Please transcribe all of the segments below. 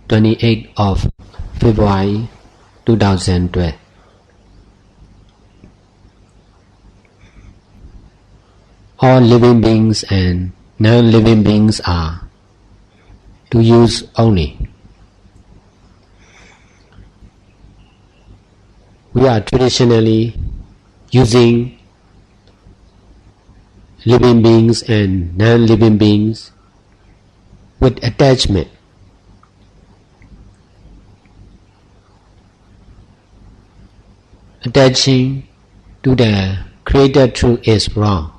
28th of February 2012. All living beings and non-living beings are to use only. We are traditionally using living beings and non-living beings with attachment. Attaching to the Creator Truth is wrong.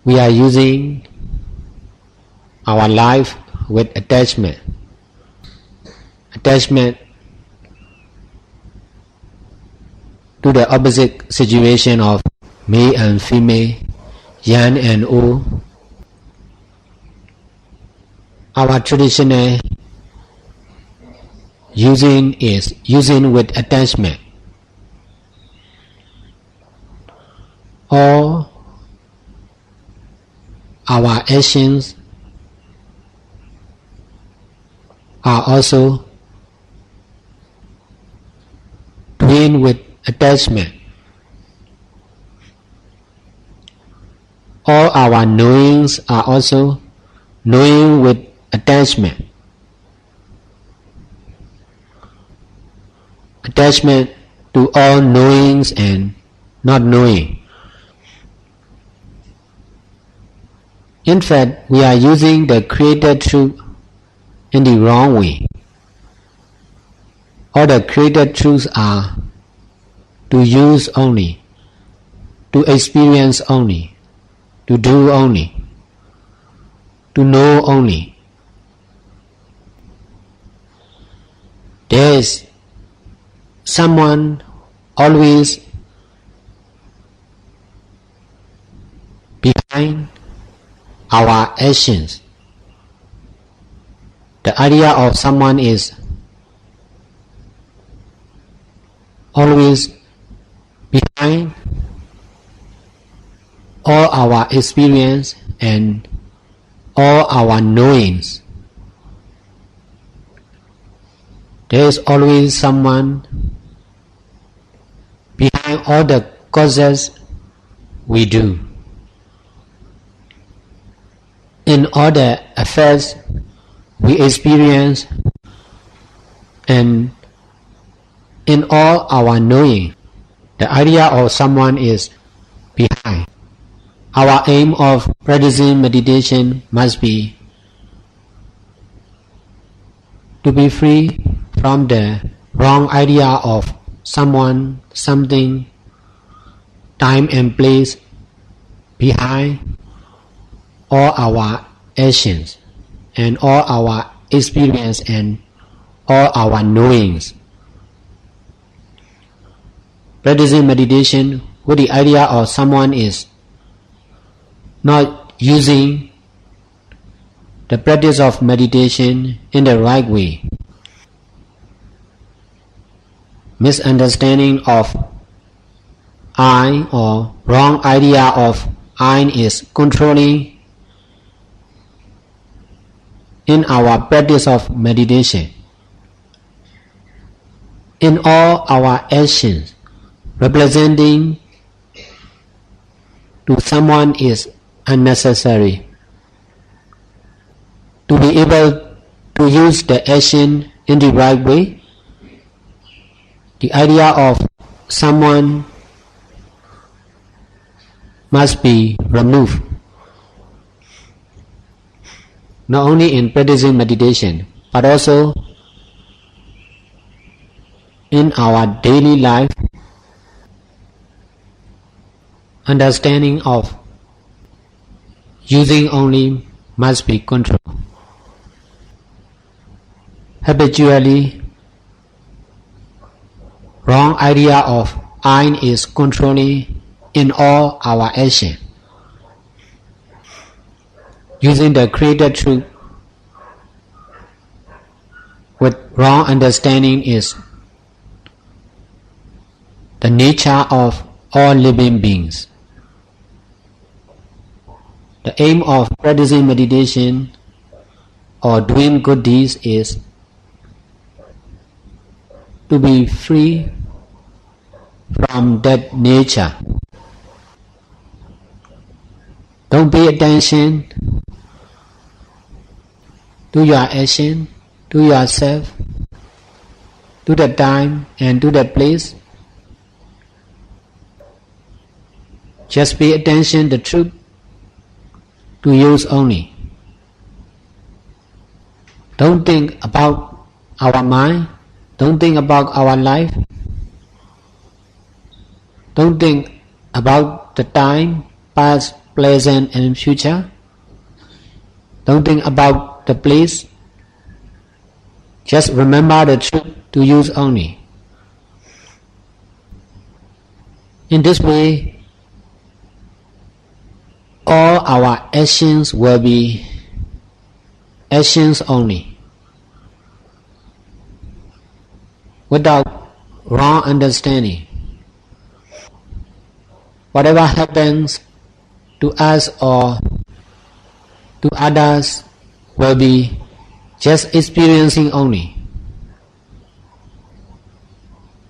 We are using our life with attachment. Attachment to the opposite situation of male and female, young and old. Our traditional using is using with attachment. All our actions are also doing with attachment. All our knowings are also knowing with attachment. Attachment to all knowings and not knowing. In fact, we are using the Creator Truth in the wrong way. All the Creator Truths are to use only, to experience only, to do only, to know only. There is someone always behind our actions. The idea of someone is always behind all our experience and all our knowings. There is always someone behind all the causes we do. In all the affairs we experience and in all our knowing, the idea of someone is behind. Our aim of practicing meditation must be to be free from the wrong idea of someone, something, time and place behind all our actions and all our experience and all our knowings. Practicing meditation with the idea of someone is not using the practice of meditation in the right way. Misunderstanding of I or wrong idea of I is controlling in our practice of meditation. In all our actions, representing to someone is unnecessary. To be able to use the action in the right way, the idea of someone must be removed. Not only in practicing meditation, but also in our daily life. Understanding of using only must be controlled. Habitually, wrong idea of I is controlling in all our action. Using the Creator Truth with wrong understanding is the nature of all living beings. The aim of practicing meditation or doing good deeds is to be free from that nature. Don't pay attention to your action, to yourself, to the time and to the place. Just pay attention to the truth, to use only. Don't think about our mind, don't think about our life, don't think about the time, past, present and future. Don't think about the place. Just remember the truth, to use only. In this way, all our actions will be actions only, without wrong understanding. Whatever happens to us or to others will be just experiencing only.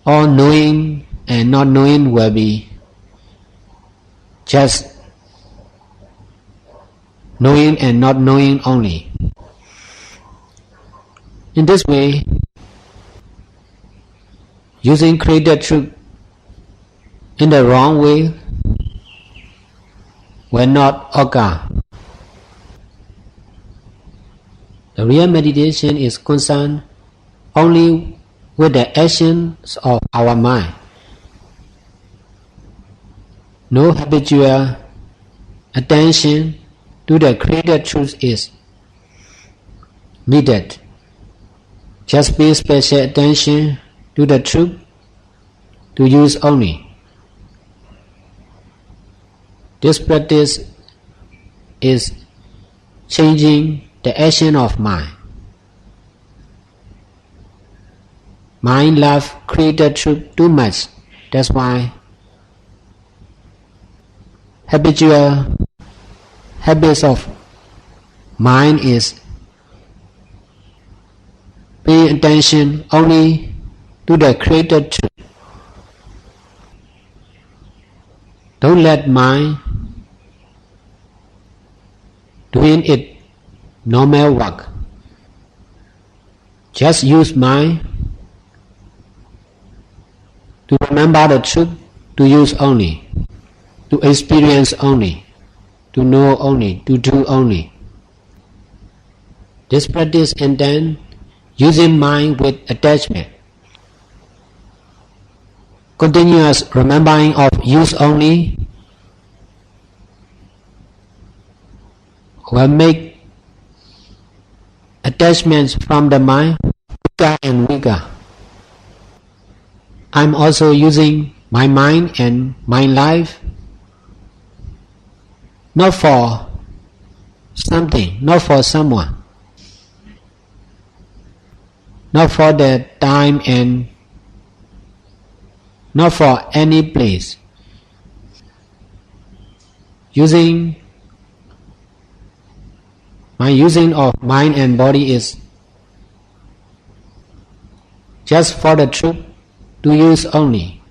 All knowing and not knowing will be just knowing and not knowing only. In this way, using created truth in the wrong way will not occur. The real meditation is concerned only with the actions of our mind. No habitual attention to the created truth is needed. Just pay special attention to the truth, to use only. This practice is changing the action of mind. Mind loves created truth too much. That's why habits of mind is paying attention only to the created truth. Don't let mind doing its normal work. Just use mind to remember the truth, to use only, to experience only, to know only, to do only. This practice intends using mind with attachment. Continuous remembering of use only will make attachments from the mind weaker and weaker. I'm also using my mind and my life not for something, not for someone, not for the time and not for any place. My using of mind and body is just for the truth, to use only,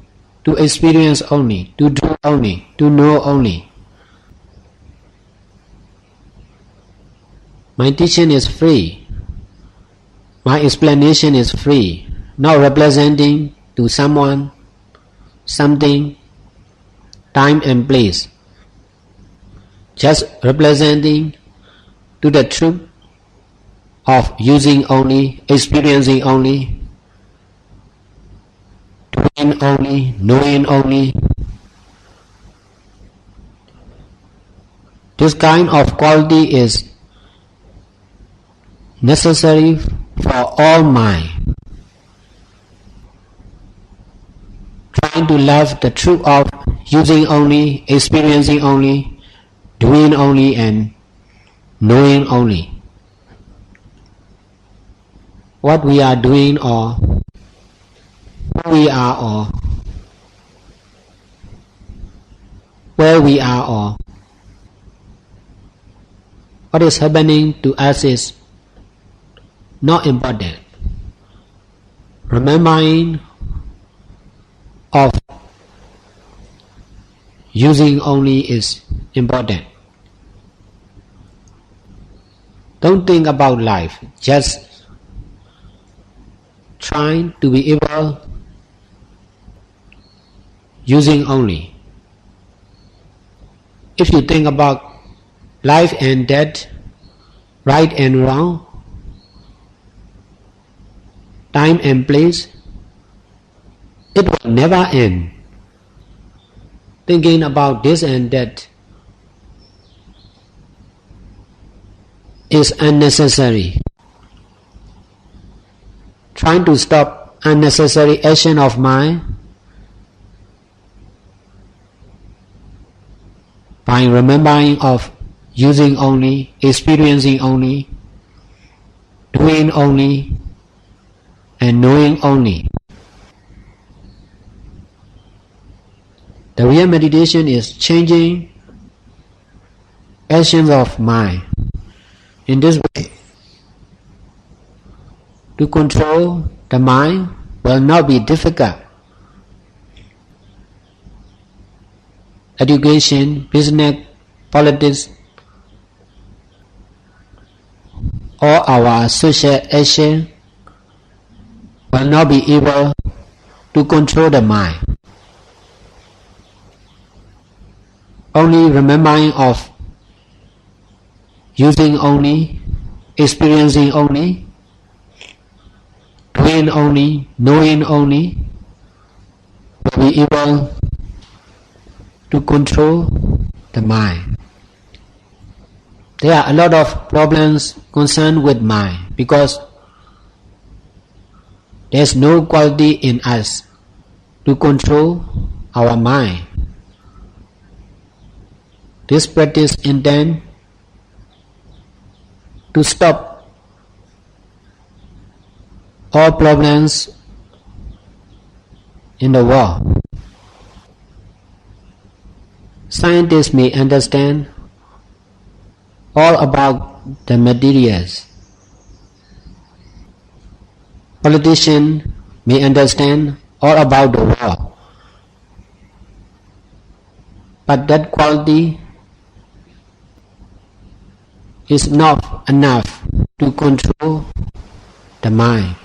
to experience only, to do only, to know only. My teaching is free. My explanation is free, not representing to someone, something, time and place. Just representing to the truth of using only, experiencing only, doing only, knowing only. This kind of quality is necessary for all mind. Trying to love the truth of using only, experiencing only, doing only and knowing only. What we are doing or who we are or where we are or what is happening to us is not important. Remembering of using only is important. Don't think about life, just trying to be able using only. If you think about life and death, right and wrong, time and place, it will never end. Thinking about this and that is unnecessary. Trying to stop unnecessary action of mind by remembering of using only, experiencing only, doing only, and knowing only. The real meditation is changing actions of mind. In this way, to control the mind will not be difficult. Education, business, politics, or our social action will not be able to control the mind. Only remembering of using only, experiencing only, doing only, knowing only will be able to control the mind. There are a lot of problems concerned with mind because there is no quality in us to control our mind. This practice intends to stop all problems in the world. Scientists may understand all about the materials. Politicians may understand all about the world. But that quality is not enough to control the mind.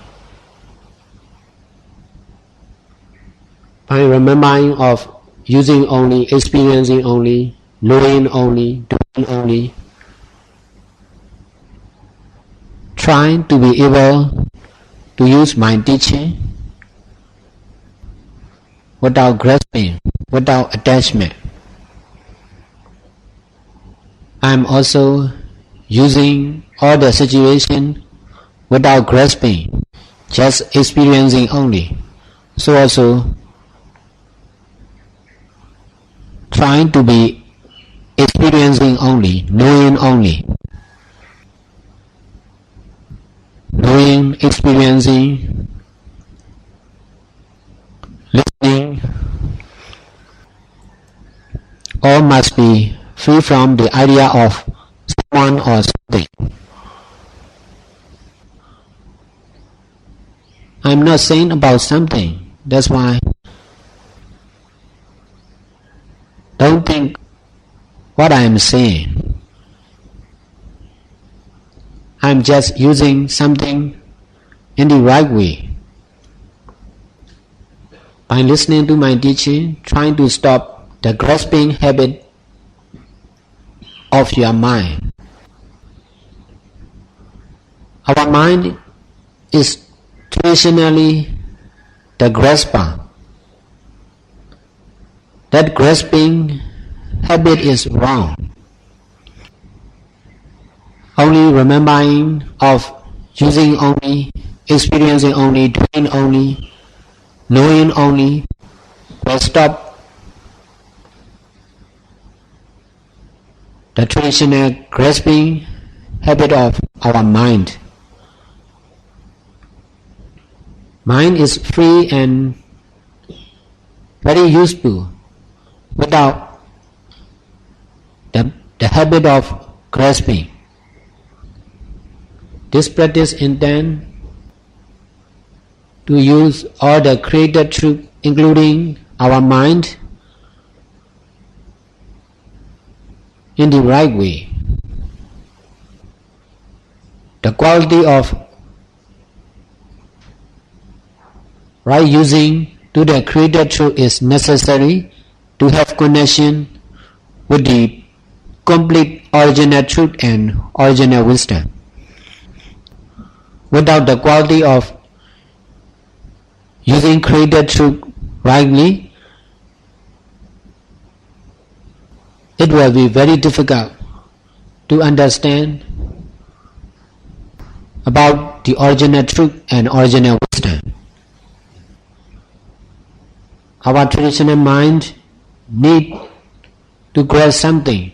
By remembering of using only, experiencing only, knowing only, doing only, trying to be able to use mind teaching without grasping, without attachment. I am also using all the situation without grasping, just experiencing only. So also trying to be experiencing only, knowing only. Knowing, experiencing, listening, all must be free from the idea of someone or something. I'm not saying about something, that's why don't think what I am saying. I'm just using something in the right way. By listening to my teaching, trying to stop the grasping habit of your mind. Our mind is traditionally the grasper. That grasping habit is wrong. Only remembering of using only, experiencing only, doing only, knowing only will stop the traditional grasping habit of our mind. Mind is free and very useful without the habit of grasping. This practice intends to use all the created truth, including our mind, in the right way. The quality of right using to the created truth is necessary to have connection with the complete original truth and original wisdom. Without the quality of using created truth rightly, it will be very difficult to understand about the original truth and original wisdom. Our traditional mind need to grasp something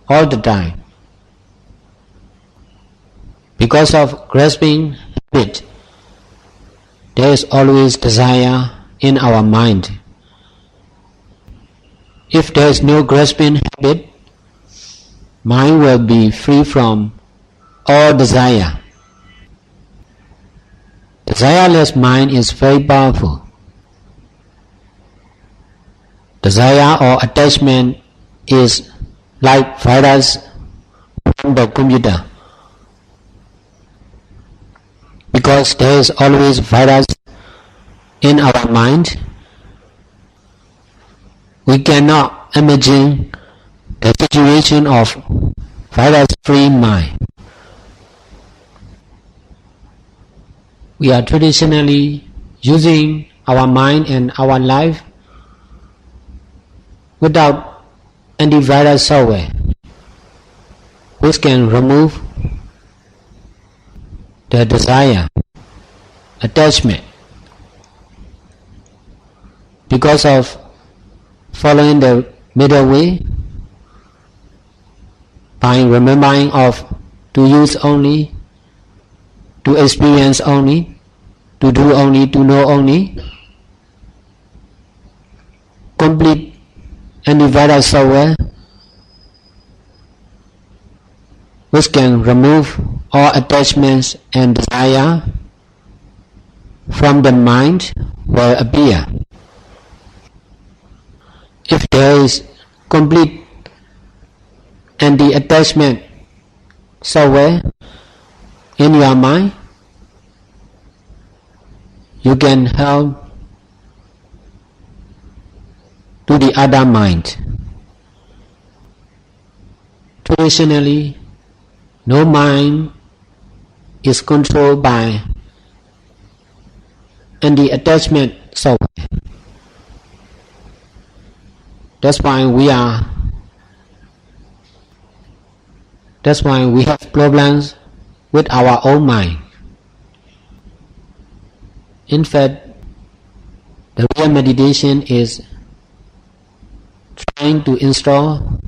all the time. Because of grasping habit, there is always desire in our mind. If there is no grasping habit, mind will be free from all desire. Desireless mind is very powerful. Desire or attachment is like virus from the computer. Because there is always virus in our mind, we cannot imagine the situation of virus-free mind. We are traditionally using our mind and our life without antivirus software, which can remove the desire, attachment. Because of following the middle way, by remembering of to use only, to experience only, to do only, to know only, complete antivirus software which can remove all attachments and desire from the mind will appear. If there is complete anti-attachment software in your mind, you can help to the other mind. Traditionally, no mind is controlled by anti-attachment software. That's why we have problems with our own mind. In fact, the real meditation is trying to install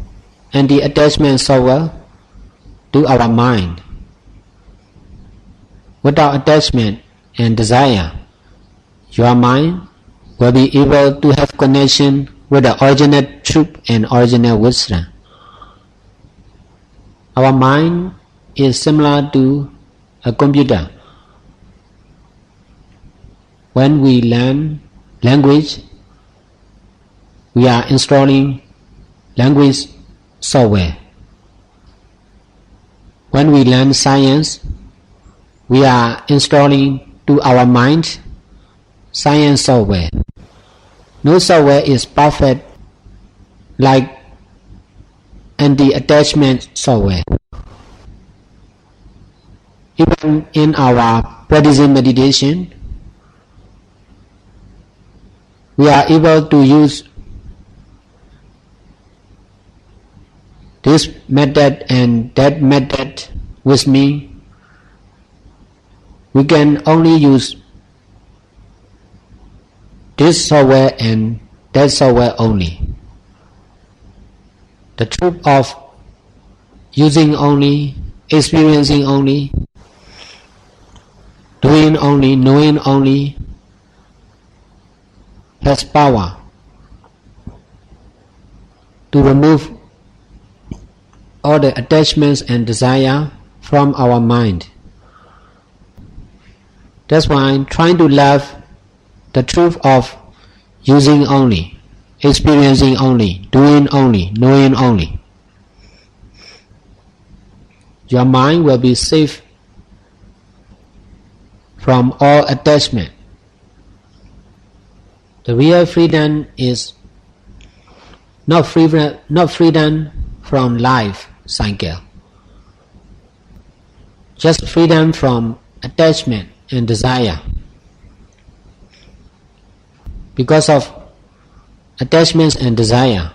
anti-attachment software to our mind. Without attachment and desire, your mind will be able to have connection with the original truth and original wisdom. Our mind is similar to a computer. When we learn language, we are installing language software. When we learn science, we are installing to our mind science software. No software is perfect like anti-attachment software. Even in our practicing meditation, we are able to use this method and that method with me. We can only use this software and that software only. The truth of using only, experiencing only, doing only, knowing only has power to remove all the attachments and desire from our mind. That's why trying to love the truth of using only, experiencing only, doing only, knowing only. Your mind will be safe from all attachment. The real freedom is not freedom from life cycle, just freedom from attachment and desire. Because of attachments and desire,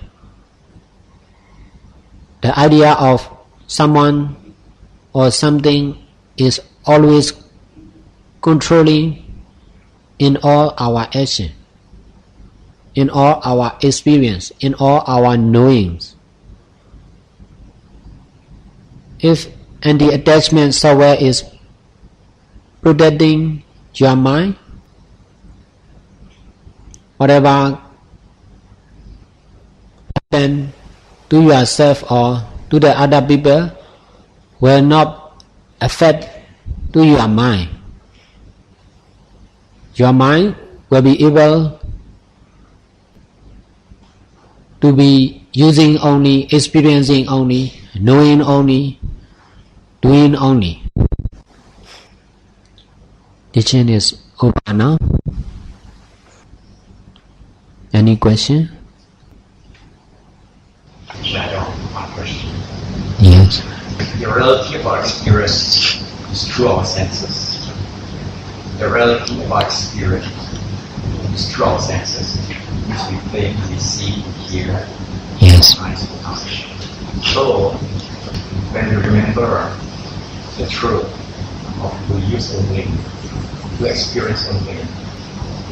the idea of someone or something is always controlling in all our action, in all our experience, in all our knowings. If anti-attachment software is protecting your mind, whatever happen to yourself or to the other people will not affect to your mind. Your mind will be able to be using only, experiencing only, knowing only, doing only. Teaching is open now. Any question? Shadow, one question. Yes. The reality of our experience is through our senses. The reality of our experience is through our senses, which we think, we see, hear, Yes. eyes, touch. So, when we remember the truth of to use only, to experience only,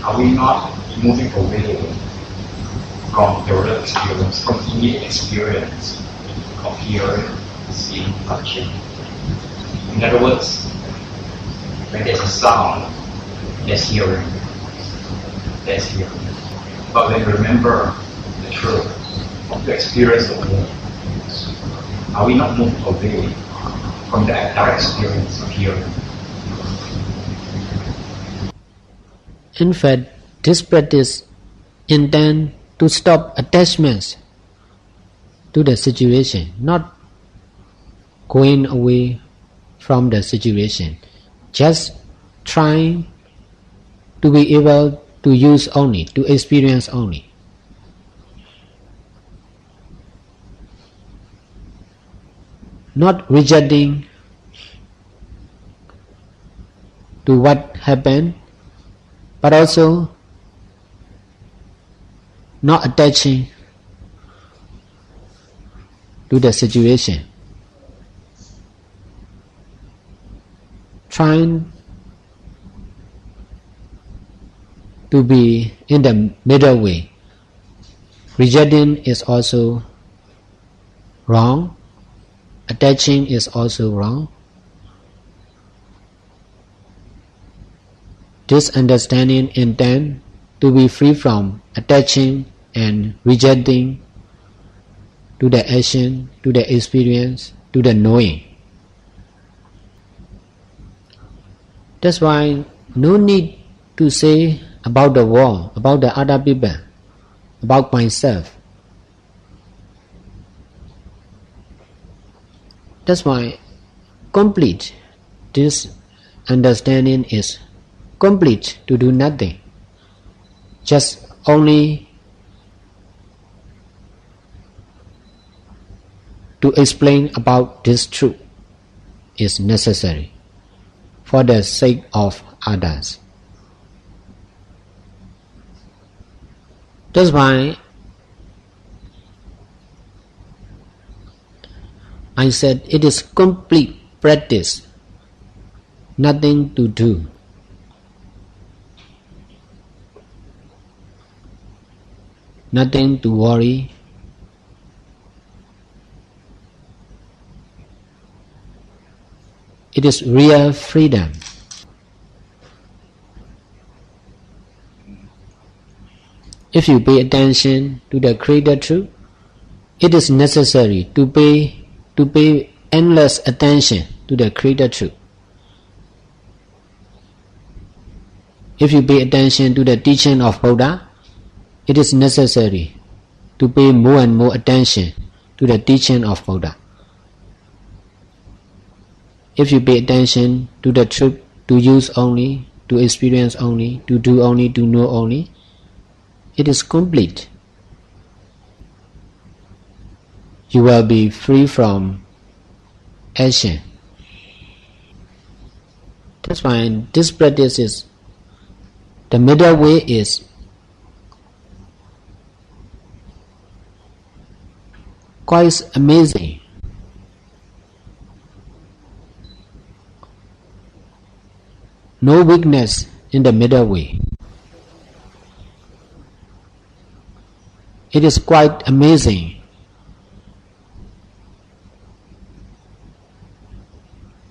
are we not moving away from the real experience, from immediate experience of hearing, seeing, touching? In other words, when there's a sound, there's hearing. There's hearing. But when we remember the truth of the experience of the are we not moving away from the direct experience of hearing? In fact, this practice intends to stop attachments to the situation, not going away from the situation, just trying to be able to use only, to experience only. Not rejecting to what happened, but also not attaching to the situation. Trying to be in the middle way. Rejecting is also wrong. Attaching is also wrong. This understanding intends to be free from attaching and rejecting to the action, to the experience, to the knowing. That's why no need to say about the world, about the other people, about myself. That's why complete this understanding is complete to do nothing. Just only to explain about this truth is necessary for the sake of others. That's why I said it is complete practice, nothing to do. Nothing to worry. It is real freedom. If you pay attention to the Creator truth, it is necessary to pay endless attention to the Creator truth. if you pay attention to the teaching of Buddha, it is necessary to pay more and more attention to the teaching of Buddha. If you pay attention to the truth, to use only, to experience only, to do only, to know only, it is complete. You will be free from action. That's why this practice is, the middle way is quite amazing. No weakness in the middle way. It is quite amazing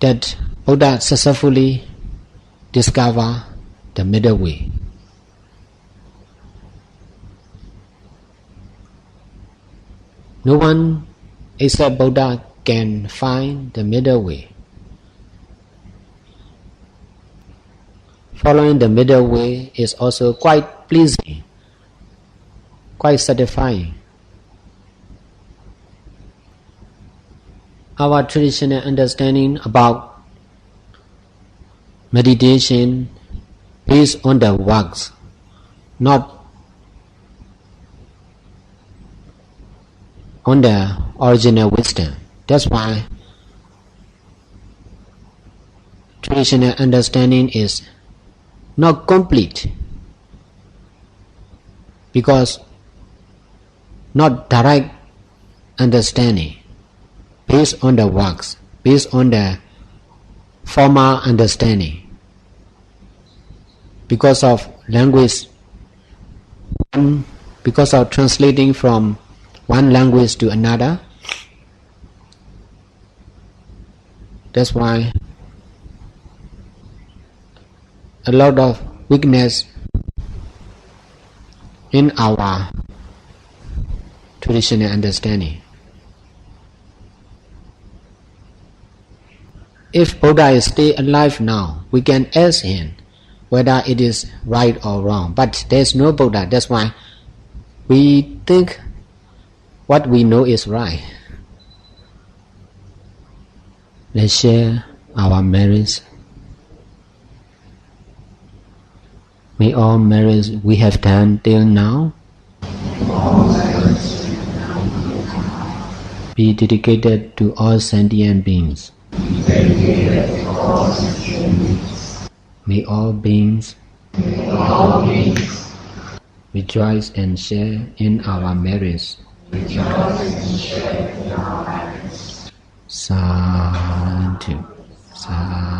that Buddha successfully discovered the middle way. No one except Buddha can find the middle way. Following the middle way is also quite pleasing, quite satisfying. Our traditional understanding about meditation based on the works, not on the original wisdom. That's why traditional understanding is not complete, because not direct understanding based on the works, based on the formal understanding, because of language, because of translating from one language to another. That's why a lot of weakness in our traditional understanding. If Buddha is still alive now, we can ask him whether it is right or wrong. But there is no Buddha. That's why we think what we know is right. Let's share our merits. May all merits we have done till now be dedicated to all sentient beings. May all beings rejoice and share in our merits. Sadhu. Sadhu.